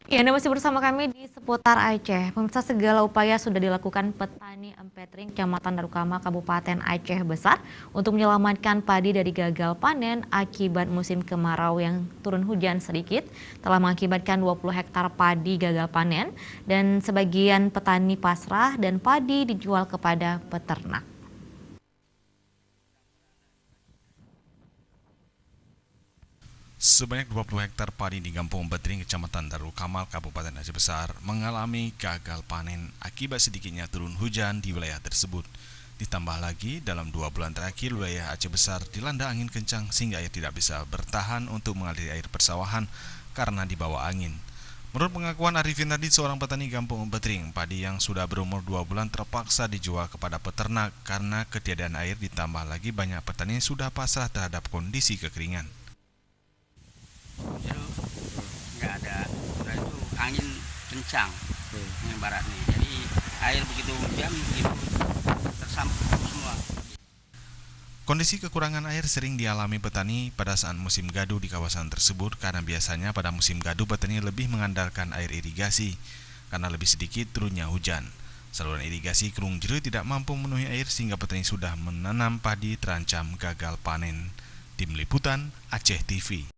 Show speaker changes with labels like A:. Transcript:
A: Ya, Anda masih bersama kami di seputar Aceh. Pemirsa, segala upaya sudah dilakukan petani empetring Kecamatan Darukama, Kabupaten Aceh Besar untuk menyelamatkan padi dari gagal panen akibat musim kemarau yang turun hujan sedikit telah mengakibatkan 20 hektar padi gagal panen dan sebagian petani pasrah dan padi dijual kepada peternak.
B: Sebanyak 20 hektar padi di Kampung Empetring, Kecamatan Darul Kamal, Kabupaten Aceh Besar, mengalami gagal panen akibat sedikitnya turun hujan di wilayah tersebut. Ditambah lagi, dalam 2 bulan terakhir, wilayah Aceh Besar dilanda angin kencang sehingga air tidak bisa bertahan untuk mengaliri air persawahan karena dibawa angin. Menurut pengakuan Arifin tadi, seorang petani Kampung Empetring, padi yang sudah berumur 2 bulan terpaksa dijual kepada peternak karena ketiadaan air, ditambah lagi banyak petani sudah pasrah terhadap kondisi kekeringan.
C: Itu nggak ada, udah itu angin kencang yang barat nih, jadi air begitu hujan begitu tersampung semua.
B: Kondisi kekurangan air sering dialami petani pada saat musim gadu di kawasan tersebut karena biasanya pada musim gadu petani lebih mengandalkan air irigasi karena lebih sedikit turunnya hujan. Saluran irigasi Kerung Jeru tidak mampu memenuhi air sehingga petani sudah menanam padi terancam gagal panen. Tim Liputan Aceh TV.